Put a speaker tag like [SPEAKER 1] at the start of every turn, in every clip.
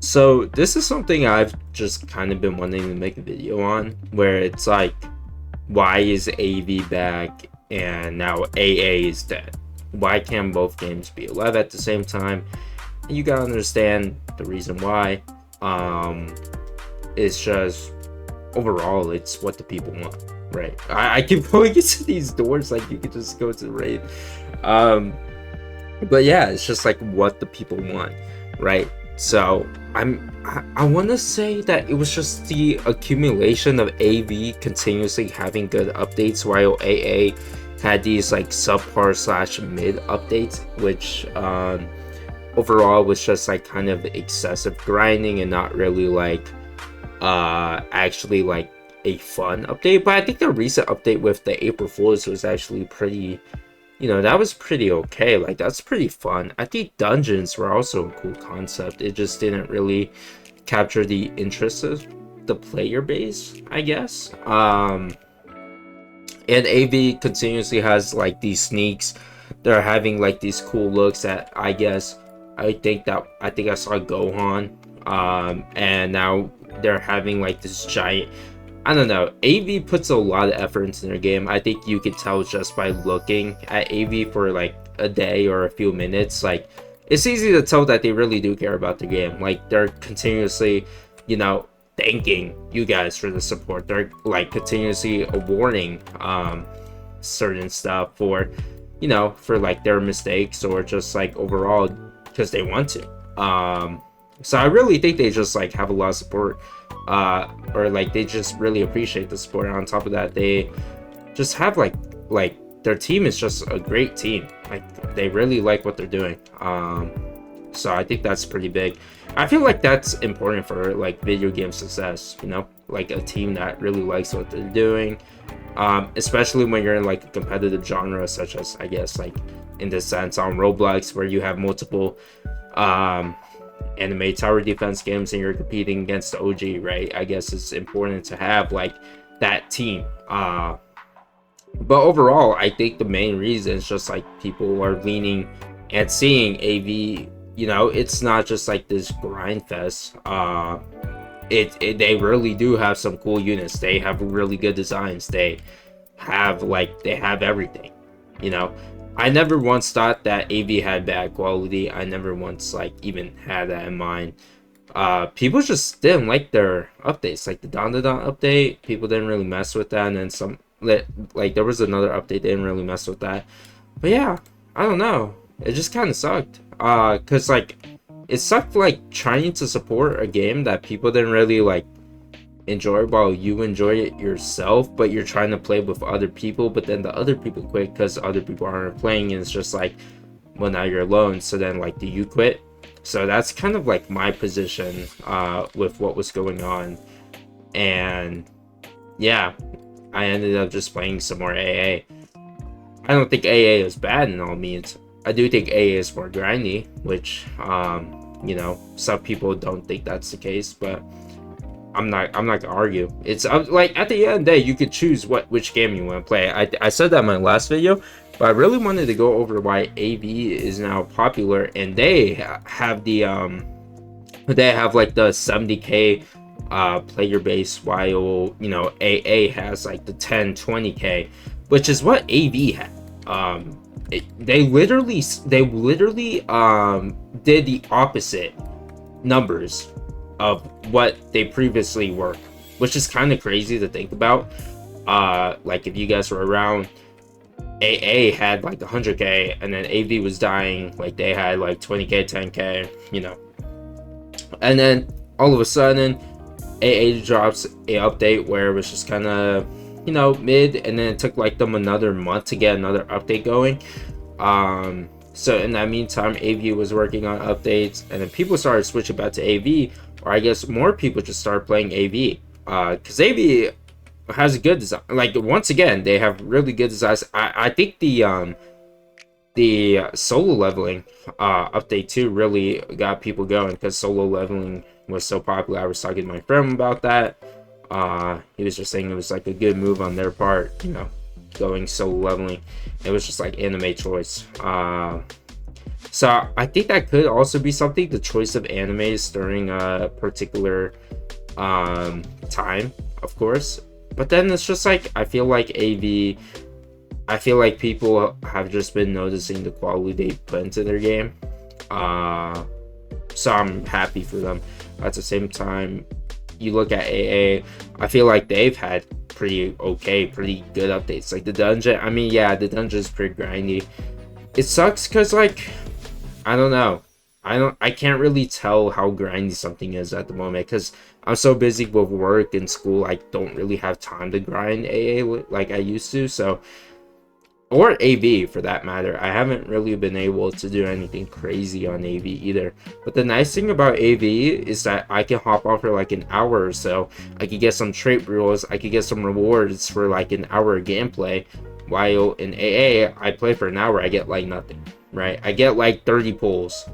[SPEAKER 1] So this is something I've just kind of been wanting to make a video on, where it's like, why is AV back and now AA is dead? Why can't both games be alive at the same time? And you gotta understand the reason why. It's just overall, it's what the people want, right? I keep going into these doors like you could just go to the raid. But yeah, it's just like what the people want, right? So I want to say that it was just the accumulation of AV continuously having good updates, while AA had these like subpar slash mid updates, which overall was just like kind of excessive grinding and not really like actually like a fun update. But I think the recent update with the April Fools was actually pretty, that was pretty okay. Like, that's pretty fun. I think dungeons were also a cool concept. It just didn't really capture the interest of the player base, I guess. And AV continuously has like these sneaks. They're having like these cool looks that I think I saw Gohan. And now they're having like this giant, I don't know, AV puts a lot of effort into their game. I think you could tell just by looking at AV for like a day or a few minutes. Like, it's easy to tell that they really do care about the game. Like, they're continuously, thanking you guys for the support. They're like continuously awarding certain stuff for, for like their mistakes, or just like overall because they want to. So I really think they just like have a lot of support, or like they just really appreciate the support. On top of that, they just have like their team is just a great team. Like, they really like what they're doing. So I think that's pretty big. I feel like that's important for like video game success, like a team that really likes what they're doing, especially when you're in like a competitive genre, such as, I guess, like in this sense on Roblox, where you have multiple anime tower defense games and you're competing against the OG, right? I guess it's important to have like that team. But overall, I think the main reason is just like people are leaning and seeing AV. It's not just like this grind fest. They really do have some cool units. They have really good designs. They have everything. I never once thought that AV had bad quality. I never once like even had that in mind. People just didn't like their updates, like the Don update. People didn't really mess with that, and then some like there was another update they didn't really mess with that. But yeah, I don't know. It just kind of sucked. Cause like it sucked like trying to support a game that people didn't really like enjoy while you enjoy it yourself, but you're trying to play with other people, but then the other people quit because other people aren't playing, and it's just like, well, now you're alone. So then like, do you quit? So that's kind of like my position with what was going on. And yeah, I ended up just playing some more AA. I don't think AA is bad in all means. I do think AA is more grindy, which some people don't think that's the case, but I'm not gonna argue. It's like at the end of the day, you could choose which game you want to play. I said that in my last video, but I really wanted to go over why AV is now popular, and they have the like the 70k player base, while AA has like the 10-20k, which is what AV had. They literally did the opposite numbers of what they previously were, which is kind of crazy to think about. Like, if you guys were around, AA had like 100k, and then AV was dying, like they had like 20k, 10k, and then all of a sudden AA drops a update where it was just kind of mid, and then it took like them another month to get another update going. So in that meantime, AV was working on updates, and then people started switching back to AV, or I guess more people just started playing AV, because AV has a good design. Like, once again, they have really good designs. I think the solo leveling update too really got people going, because solo leveling was so popular. I was talking to my friend about that. He was just saying it was like a good move on their part, going solo leveling. It was just like anime choice. So I think that could also be something, the choice of animes during a particular time, of course. But then it's just like, I feel like people have just been noticing the quality they put into their game. So I'm happy for them. At the same time, you look at AA, I feel like they've had pretty good updates. Like the dungeon, I mean, yeah, the dungeon is pretty grindy. It sucks because, like, I don't know. I can't really tell how grindy something is at the moment because I'm so busy with work and school. I don't really have time to grind AA like I used to. So, or AV for that matter. I haven't really been able to do anything crazy on AV either. But the nice thing about AV is that I can hop on for like an hour or so. I could get some trait rules. I could get some rewards for like an hour of gameplay. While in AA, I play for an hour, I get like nothing, right? I get like 30 pulls.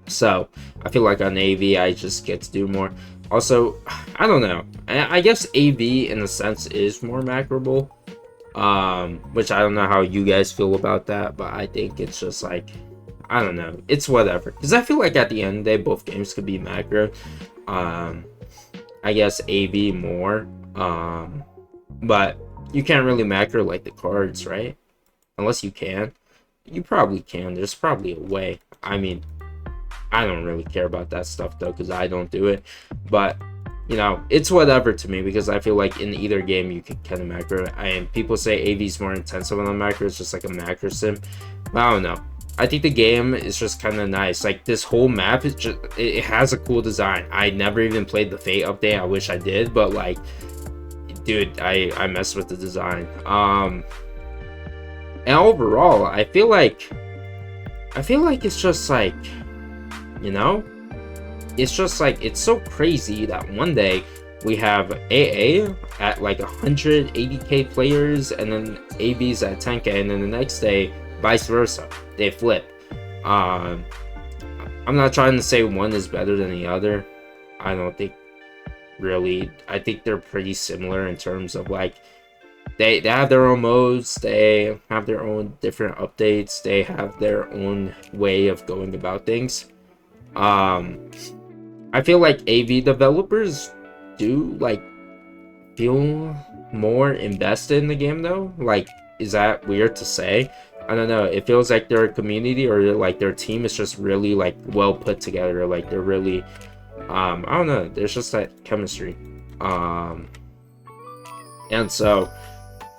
[SPEAKER 1] So I feel like on AV, I just get to do more. Also, I don't know. I guess AV in a sense is more macroable. Which I don't know how you guys feel about that, but I think it's just like, I don't know, it's whatever, because I feel like at the end of the day both games could be macro. I guess AV more, but you can't really macro like the cards, right? Unless you can. You probably can. There's probably a way. I mean, I don't really care about that stuff though, because I don't do it, but you know, it's whatever to me, because I feel like in either game you can kind of macro. And people say AV is more intensive on the macro. It's just like a macro sim. I don't know. I think the game is just kind of nice. Like this whole map is just, it has a cool design. I never even played the Fate update. I wish I did, but like, dude, I messed with the design. And overall, I feel like it's just like, you know, it's just like, it's so crazy that one day we have AA at like 180k players and then AB's at 10k, and then the next day vice versa, they flip. I'm not trying to say one is better than the other. I don't think really. I think they're pretty similar in terms of like, they have their own modes, they have their own different updates, they have their own way of going about things. I feel like AV developers do like feel more invested in the game though. Like, is that weird to say? I don't know. It feels like their community or like their team is just really like well put together. Like they're really, I don't know. There's just that chemistry. And so,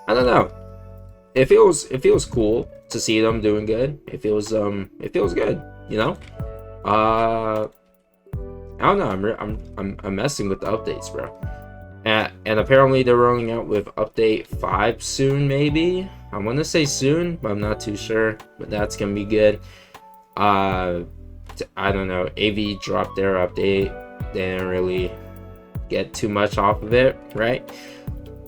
[SPEAKER 1] I don't know. It feels cool to see them doing good. It feels good. You know. I don't know. I'm messing with the updates, bro. And apparently they're rolling out with update 5 soon, maybe. I want to say soon, but I'm not too sure. But that's gonna be good. I don't know. AV dropped their update. They didn't really get too much off of it, right?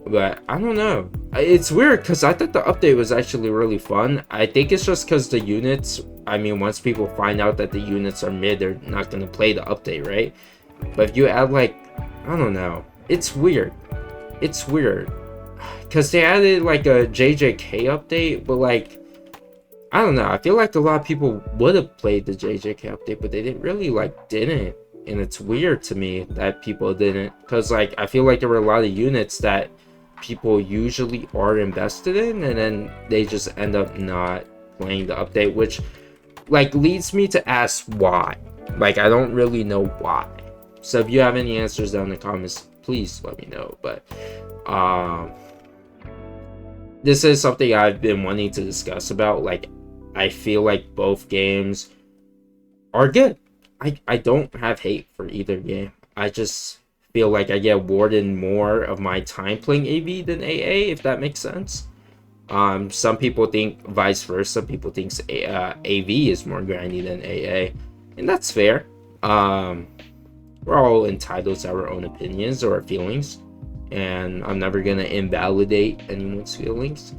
[SPEAKER 1] But I don't know. It's weird because I thought the update was actually really fun. I think it's just because the units, I mean, once people find out that the units are mid, they're not going to play the update, right? But if you add like, I don't know. It's weird. It's weird. Because they added like a JJK update, but like, I don't know. I feel like a lot of people would have played the JJK update, but they didn't. And it's weird to me that people didn't. Because like, I feel like there were a lot of units that people usually are invested in, and then they just end up not playing the update, which like leads me to ask why. Like, I don't really know why. So if you have any answers down in the comments, please let me know. But this is something I've been wanting to discuss about. Like, I feel like both games are good. I don't have hate for either game. I just feel like I get awarded more of my time playing AV than AA, if that makes sense. Some people think vice versa. People think AV is more grindy than AA, and that's fair. We're all entitled to our own opinions or feelings, and I'm never gonna invalidate anyone's feelings.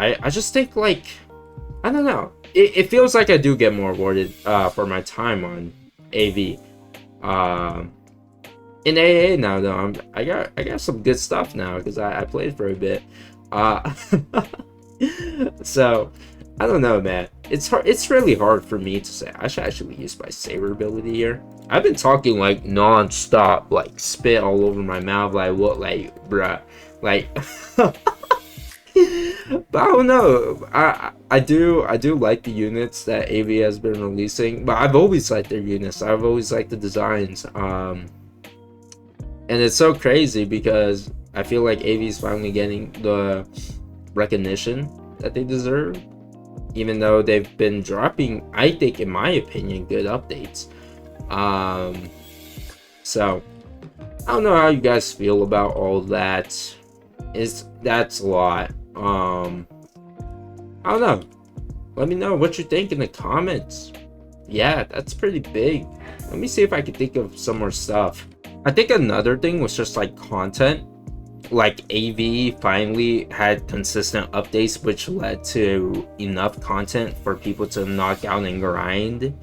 [SPEAKER 1] I just think, like, I don't know. It feels like I do get more awarded for my time on AV. In AA now though, I got some good stuff now because I played for a bit. So I don't know, man. It's hard. It's really hard for me to say. I should actually use my saber ability here. I've been talking like non-stop, like spit all over my mouth, like what, like bruh, like. But I don't know. I do like the units that AV has been releasing, but I've always liked their units. I've always liked the designs. And it's so crazy because I feel like AV is finally getting the recognition that they deserve, even though they've been dropping, I think, in my opinion, good updates. Um, so I don't know how you guys feel about all that. That's a lot. I don't know. Let me know what you think in the comments. Yeah, that's pretty big. Let me see if I can think of some more stuff. I think another thing was just like content. Like AV finally had consistent updates, which led to enough content for people to knock out and grind.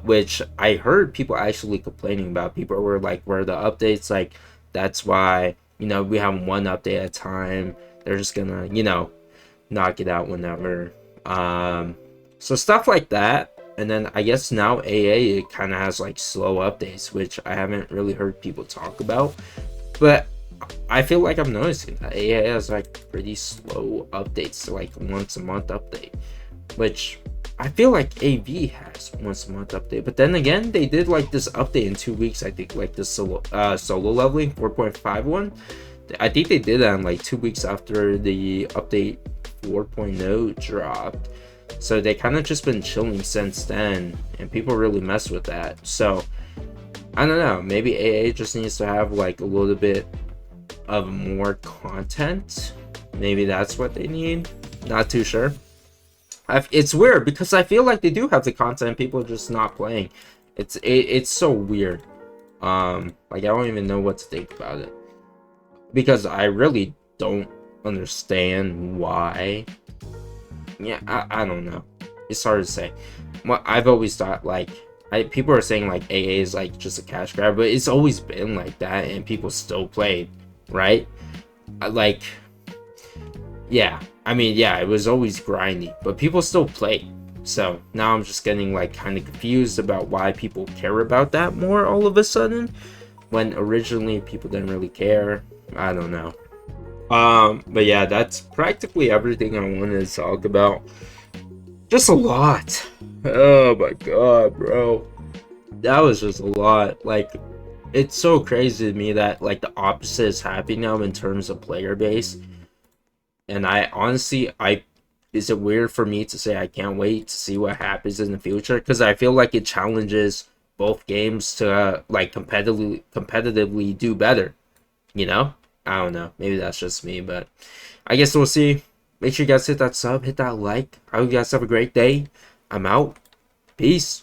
[SPEAKER 1] Which I heard people actually complaining about. People were like, where the updates, like, that's why, we have one update at a time. They're just gonna, knock it out whenever. So stuff like that. And then I guess now AA, it kind of has like slow updates, which I haven't really heard people talk about. But I feel like I'm noticing that AA has like pretty slow updates, like once a month update, which I feel like AV has once a month update. But then again, they did like this update in 2 weeks. I think like the solo leveling 4.51. I think they did that in like 2 weeks after the update 4.0 dropped. So they kind of just been chilling since then, and people really mess with that. So I don't know, maybe AA just needs to have like a little bit of more content. Maybe that's what they need. Not too sure. It's weird because I feel like they do have the content, people are just not playing. It's so weird. Like I don't even know what to think about it, because I really don't understand why. Yeah, I don't know. It's hard to say. Well, I've always thought like people are saying like AA is like just a cash grab, but it's always been like that, and people still play, right? Like, yeah. I mean, yeah, it was always grindy, but people still play. So now I'm just getting like kind of confused about why people care about that more all of a sudden, when originally people didn't really care. I don't know. But yeah, that's practically everything I wanted to talk about. Just a lot. Oh my god, bro. That was just a lot. Like, it's so crazy to me that like the opposite is happening now in terms of player base. And I honestly, is it weird for me to say I can't wait to see what happens in the future? Because I feel like it challenges both games to like competitively do better. I don't know. Maybe that's just me, but I guess we'll see. Make sure you guys hit that sub, hit that like. I hope you guys have a great day. I'm out. Peace.